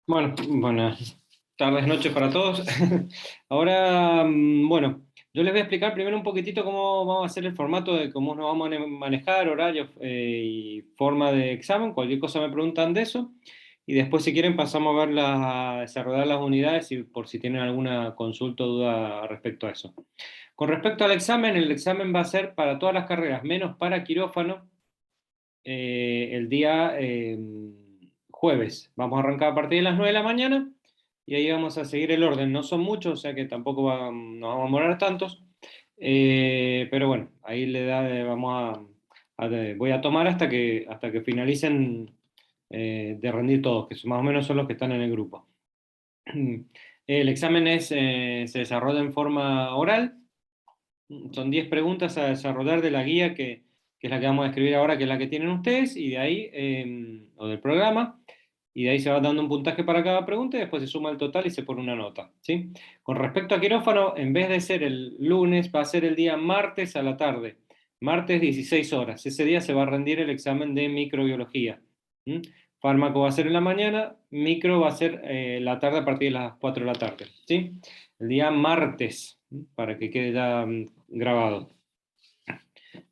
Bueno, buenas tardes, noches para todos. Ahora, bueno, yo les voy a explicar primero un poquitito cómo vamos a hacer el formato de cómo nos vamos a manejar, horarios y forma de examen. Cualquier cosa me preguntan de eso. Y después, si quieren, pasamos a ver a desarrollar las unidades y por si tienen alguna consulta o duda respecto a eso. Con respecto al examen, el examen va a ser para todas las carreras, menos para quirófano, el día jueves. Vamos a arrancar a partir de las 9 de la mañana y ahí vamos a seguir el orden. No son muchos, o sea que tampoco nos vamos a demorar tantos. Pero bueno, ahí vamos voy a tomar hasta que finalicen de rendir todos, que más o menos son los que están en el grupo. El examen se desarrolla en forma oral. Son 10 preguntas a desarrollar de la guía que es la que vamos a escribir ahora, que es la que tienen ustedes, y de ahí, o del programa, y de ahí se va dando un puntaje para cada pregunta y después se suma el total y se pone una nota, ¿sí? Con respecto a quirófano, en vez de ser el lunes, va a ser el día martes a la tarde, martes 16 horas. Ese día se va a rendir el examen de microbiología. ¿Mm? Fármaco va a ser en la mañana, micro va a ser la tarde a partir de las 4 de la tarde, ¿sí? El día martes, para que quede ya grabado.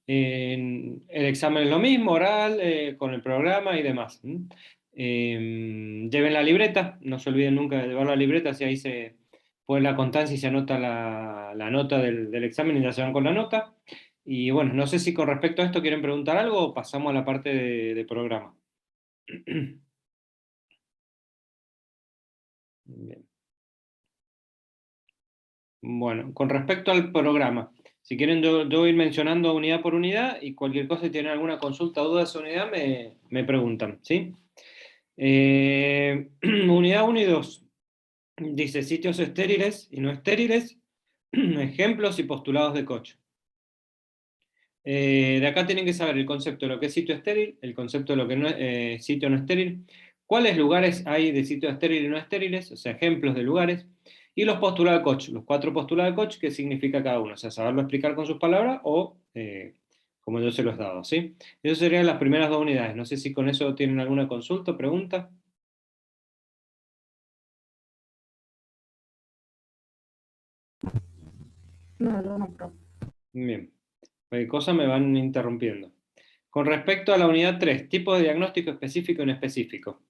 El examen es lo mismo, oral, con el programa y demás. Lleven la libreta, no se olviden nunca de llevar la libreta, si ahí se pone la constancia y se anota la nota del examen y ya se van con la nota. Y bueno, no sé si con respecto a esto quieren preguntar algo o pasamos a la parte de programa. Bien. Bueno, con respecto al programa, si quieren yo voy a ir mencionando unidad por unidad y cualquier cosa, si tienen alguna consulta o duda de esa unidad, me preguntan, ¿sí? Unidad 1 y 2. Dice sitios estériles y no estériles, ejemplos y postulados de Koch. De acá tienen que saber el concepto de lo que es sitio estéril, el concepto de lo que no es sitio no estéril, cuáles lugares hay de sitios estériles y no estériles, o sea, ejemplos de lugares, y los postulados de Koch, los 4 postulados de Koch, qué significa cada uno, o sea, saberlo explicar con sus palabras o como yo se los he dado, ¿sí? Esas serían las primeras dos unidades. No sé si con eso tienen alguna consulta o pregunta. No, yo no, profe. Bien, cualquier cosa me van interrumpiendo. Con respecto a la unidad 3, tipos de diagnóstico específico y no específico.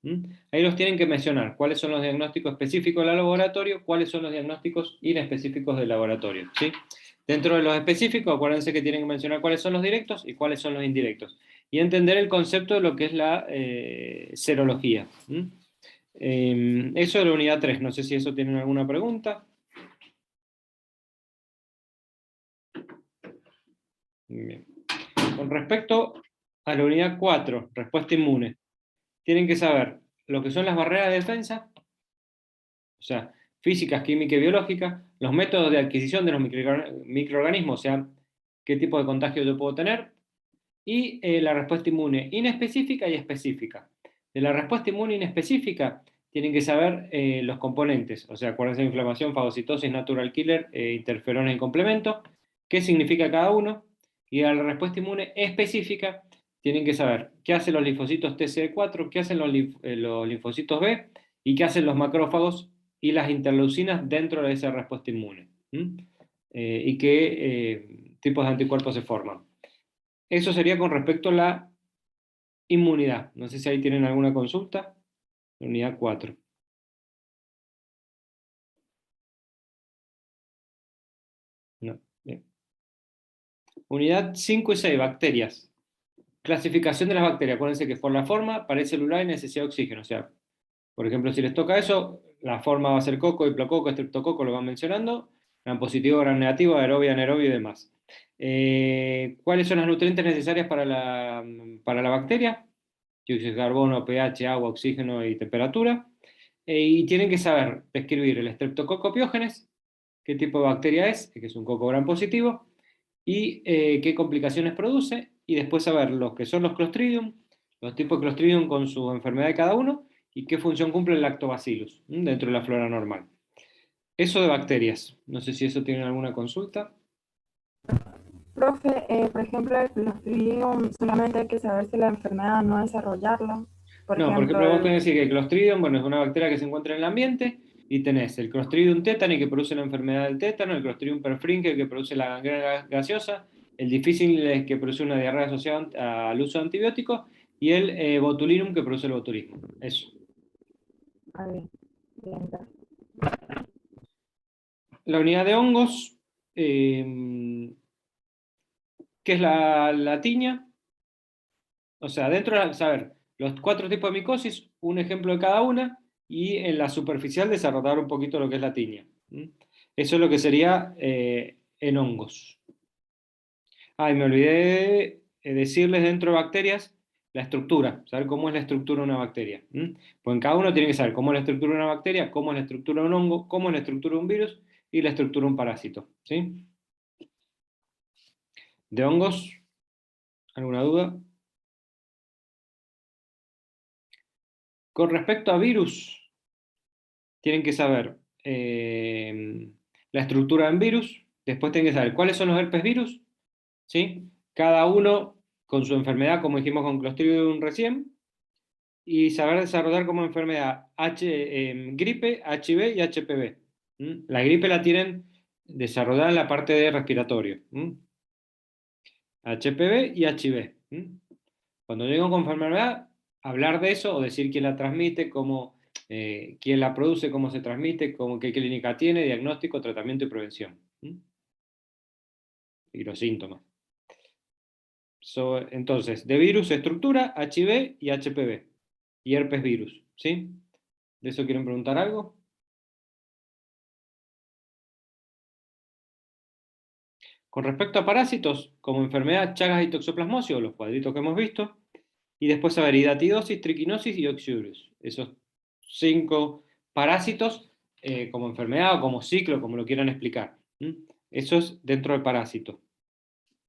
Ahí los tienen que mencionar. ¿Cuáles son los diagnósticos específicos del laboratorio? ¿Cuáles son los diagnósticos inespecíficos del laboratorio? ¿Sí? Dentro de los específicos, acuérdense que tienen que mencionar cuáles son los directos y cuáles son los indirectos. Y entender el concepto de lo que es la serología. Eso de la unidad 3. No sé si eso tienen alguna pregunta. Bien. Con respecto a la unidad 4, respuesta inmune, tienen que saber lo que son las barreras de defensa, o sea, físicas, química y biológica, los métodos de adquisición de los microorganismos, o sea, qué tipo de contagio yo puedo tener, y la respuesta inmune inespecífica y específica. De la respuesta inmune inespecífica, tienen que saber los componentes, o sea, acuérdense de inflamación, fagocitosis, natural killer, interferones y complemento, qué significa cada uno, y de la respuesta inmune específica, tienen que saber qué hacen los linfocitos TCD4, qué hacen los linfocitos B, y qué hacen los macrófagos y las interleucinas dentro de esa respuesta inmune. Y qué tipos de anticuerpos se forman. Eso sería con respecto a la inmunidad. No sé si ahí tienen alguna consulta. Unidad 4. No. Bien. Unidad 5 y 6, bacterias. Clasificación de las bacterias. Acuérdense que por la forma, pared celular y necesidad de oxígeno. O sea, por ejemplo, si les toca eso, la forma va a ser coco, diplococo, estreptococo, lo van mencionando. Gran positivo, gran negativo, aerobia, anaerobia y demás. ¿Cuáles son las nutrientes necesarias para la bacteria? Dióxido de carbono, pH, agua, oxígeno y temperatura. Y tienen que saber describir el Streptococcus pyogenes, qué tipo de bacteria es, que es un coco gran positivo, y qué complicaciones produce, y después saber los que son los Clostridium, los tipos de Clostridium con su enfermedad de cada uno, y qué función cumple el Lactobacillus dentro de la flora normal. Eso de bacterias. No sé si eso tienen alguna consulta. Profe, por ejemplo, el Clostridium solamente hay que saber si la enfermedad no desarrollarla. Por No, por ejemplo, ejemplo, vos tenés que decir que el Clostridium, bueno, es una bacteria que se encuentra en el ambiente, y tenés el Clostridium tetani que produce la enfermedad del tétano, el Clostridium perfringens que produce la gangrena gaseosa, el Difficile que produce una diarrea asociada al uso de antibióticos, y el Botulinum que produce el botulismo. Eso. ahí, bien, ya. La unidad de hongos, eh, que es la tiña, o sea, dentro de saber los 4 tipos de micosis, un ejemplo de cada una, y en la superficial desarrollar un poquito lo que es la tiña. ¿Mm? Eso es lo que sería en hongos. Y me olvidé decirles dentro de bacterias la estructura, saber cómo es la estructura de una bacteria. Pues en cada uno tiene que saber cómo es la estructura de una bacteria, cómo es la estructura de un hongo, cómo es la estructura de un virus y la estructura de un parásito. ¿Sí? De hongos, ¿alguna duda? Con respecto a virus, tienen que saber la estructura en virus, después tienen que saber cuáles son los herpes virus, ¿sí? Cada uno con su enfermedad, como dijimos con Clostridium recién, y saber desarrollar como enfermedad gripe, HIV y HPV. La gripe la tienen desarrollada en la parte de respiratorio. HPV y HIV. Cuando llego con enfermedad, hablar de eso o decir quién la transmite, cómo, quién la produce, cómo se transmite, qué clínica tiene, diagnóstico, tratamiento y prevención. Y los síntomas. Entonces, de virus, estructura, HIV y HPV. Y herpes virus. ¿Sí? ¿De eso quieren preguntar algo? Con respecto a parásitos, como enfermedad, Chagas y toxoplasmosis, o los cuadritos que hemos visto, y después saber hidatidosis, triquinosis y oxiurus. Esos 5 parásitos como enfermedad o como ciclo, como lo quieran explicar. Eso es dentro del parásito.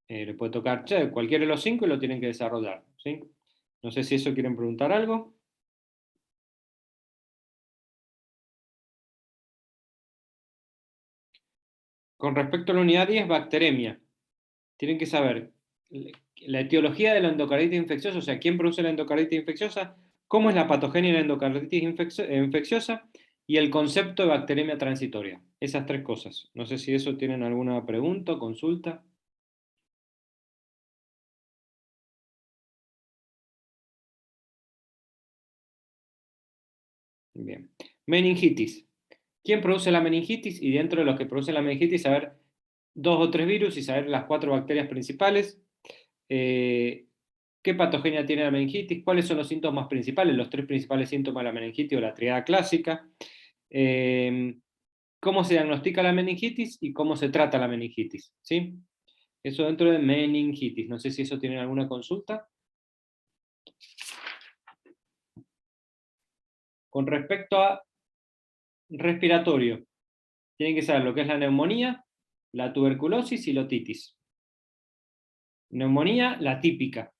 Le puede tocar cualquiera de los 5 y lo tienen que desarrollar. ¿Sí? No sé si eso quieren preguntar algo. Con respecto a la unidad 10, bacteremia. Tienen que saber la etiología de la endocarditis infecciosa, o sea, quién produce la endocarditis infecciosa, cómo es la patogenia de la endocarditis infecciosa y el concepto de bacteremia transitoria. Esas 3 cosas. No sé si eso tienen alguna pregunta o consulta. Bien. Meningitis. ¿Quién produce la meningitis? Y dentro de los que producen la meningitis, saber 2 o 3 virus y saber las 4 bacterias principales. Eh, ¿Qué patogenia tiene la meningitis? ¿Cuáles son los síntomas principales? Los 3 principales síntomas de la meningitis o la triada clásica. Eh, ¿Cómo se diagnostica la meningitis y cómo se trata la meningitis? ¿Sí? Eso dentro de meningitis. No sé si eso tienen alguna consulta. Con respecto a respiratorio, tienen que saber lo que es la neumonía, la tuberculosis y la otitis. Neumonía, la típica.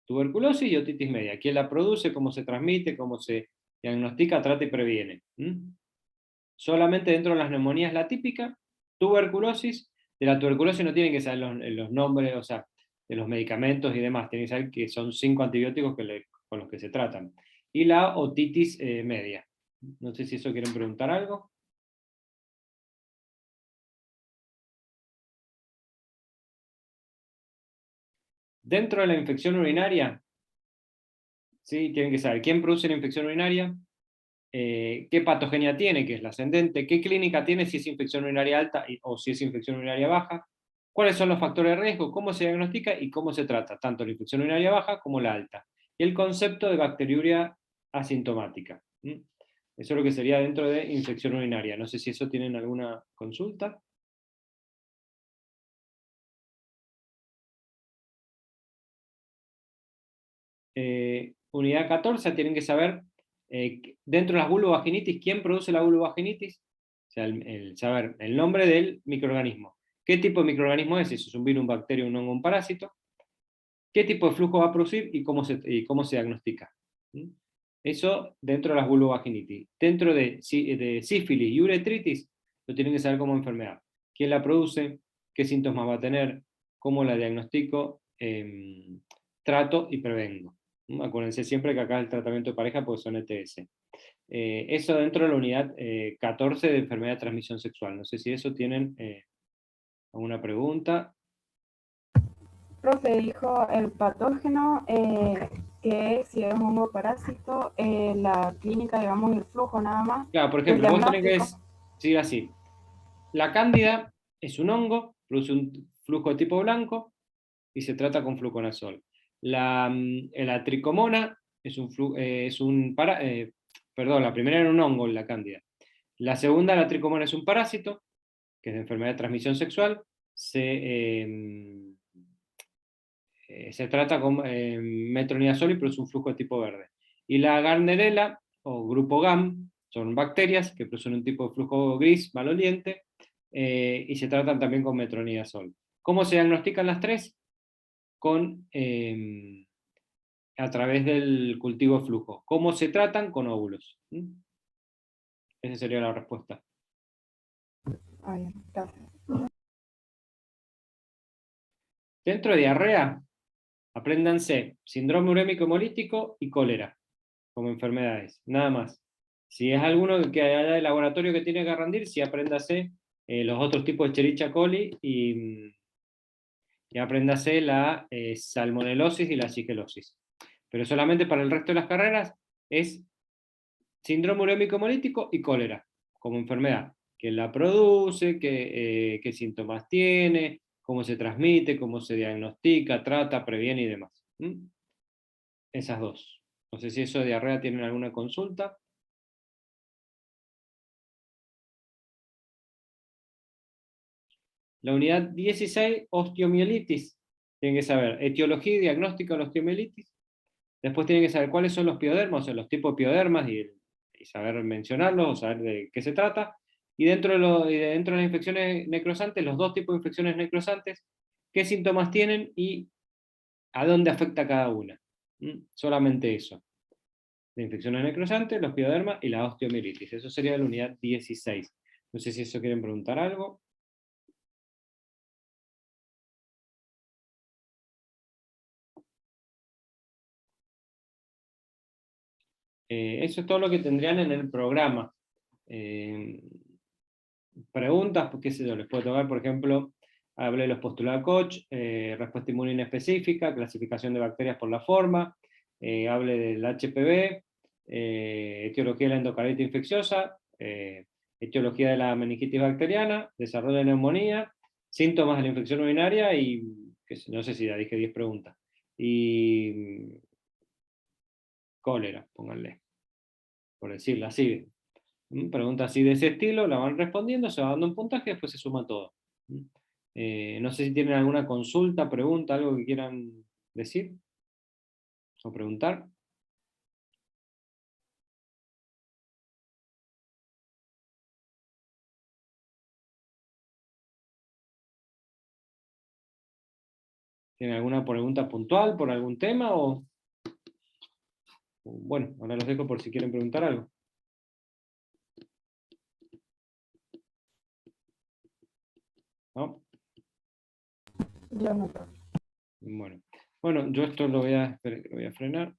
Tuberculosis y otitis media. ¿Quién la produce? ¿Cómo se transmite? ¿Cómo se diagnostica, trata y previene? Solamente dentro de las neumonías la típica, tuberculosis. De la tuberculosis no tienen que saber los nombres, o sea, de los medicamentos y demás. Tienen que saber que son 5 antibióticos con los que se tratan. Y la otitis media. No sé si eso quieren preguntar algo. Dentro de la infección urinaria, ¿sí? Tienen que saber quién produce la infección urinaria, qué patogenia tiene, que es la ascendente, qué clínica tiene, si es infección urinaria alta o si es infección urinaria baja, cuáles son los factores de riesgo, cómo se diagnostica y cómo se trata, tanto la infección urinaria baja como la alta. Y el concepto de bacteriuria asintomática. Eso es lo que sería dentro de infección urinaria. No sé si eso tienen alguna consulta. Unidad 14, tienen que saber, dentro de las vulvovaginitis, quién produce la vulvovaginitis. O sea, saber el nombre del microorganismo. ¿Qué tipo de microorganismo es? Si es un virus, un bacterio, un hongo, un parásito. ¿Qué tipo de flujo va a producir y cómo se diagnostica? Eso dentro de las vulvovaginitis. Dentro de sífilis y uretritis, lo tienen que saber como enfermedad. ¿Quién la produce? ¿Qué síntomas va a tener? ¿Cómo la diagnostico? Trato y prevengo. Acuérdense siempre que acá el tratamiento de pareja pues son ETS. Eso dentro de la unidad 14 de enfermedad de transmisión sexual. No sé si eso tienen alguna pregunta. Profe, dijo el patógeno, que si es un hongo parásito, la clínica, digamos, el flujo nada más, Claro, por y el ejemplo, vos tenés que diagnóstico. decir así. La cándida es un hongo, produce un flujo de tipo blanco y se trata con fluconazol. La tricomona perdón, la primera era un hongo, la cándida. La segunda, la tricomona, es un parásito, que es de enfermedad de transmisión sexual. Se trata con metronidazol y produce un flujo de tipo verde. Y la Gardnerella, o grupo GAM, son bacterias que producen un tipo de flujo gris, maloliente, y se tratan también con metronidazol. ¿Cómo se diagnostican las tres? A través del cultivo de flujo. ¿Cómo se tratan? Con óvulos. Esa sería la respuesta. Ah, bien, gracias. Dentro de diarrea, apréndanse síndrome urémico hemolítico y cólera como enfermedades, nada más. Si es alguno que haya de laboratorio que tiene que rendir, sí apréndase los otros tipos de Escherichia coli y apréndase la salmonelosis y la shigelosis. Pero solamente para el resto de las carreras es síndrome urémico hemolítico y cólera como enfermedad. ¿Quién la produce? ¿Qué síntomas tiene? ¿Cómo se transmite? ¿Cómo se diagnostica? ¿Trata? ¿Previene? Y demás. Esas dos. No sé si eso de diarrea tienen alguna consulta. La unidad 16, osteomielitis. Tienen que saber etiología y diagnóstico de la osteomielitis. Después tienen que saber cuáles son los piodermas, o sea, los tipos de piodermas, y saber mencionarlos, o saber de qué se trata. Y dentro de las infecciones necrosantes, los dos tipos de infecciones necrosantes, qué síntomas tienen y a dónde afecta cada una. Solamente eso. De infecciones necrosantes, los piodermas y la osteomielitis. Eso sería la unidad 16. No sé si eso quieren preguntar algo. Eso es todo lo que tendrían en el programa. Eh, Preguntas, qué sé yo, les puedo tocar, por ejemplo, hablé de los postulados Koch, respuesta inmune inespecífica, clasificación de bacterias por la forma, hablé del HPV, etiología de la endocarditis infecciosa, etiología de la meningitis bacteriana, desarrollo de neumonía, síntomas de la infección urinaria y, no sé si ya dije 10 preguntas, y cólera, pónganle, por decirlo así. Preguntas así de ese estilo, la van respondiendo, se va dando un puntaje y después se suma todo. No sé si tienen alguna consulta, pregunta, algo que quieran decir o preguntar. ¿Tienen alguna pregunta puntual por algún tema? Bueno, ahora los dejo por si quieren preguntar algo. ¿No? Yo no. Bueno, yo esto lo voy a frenar.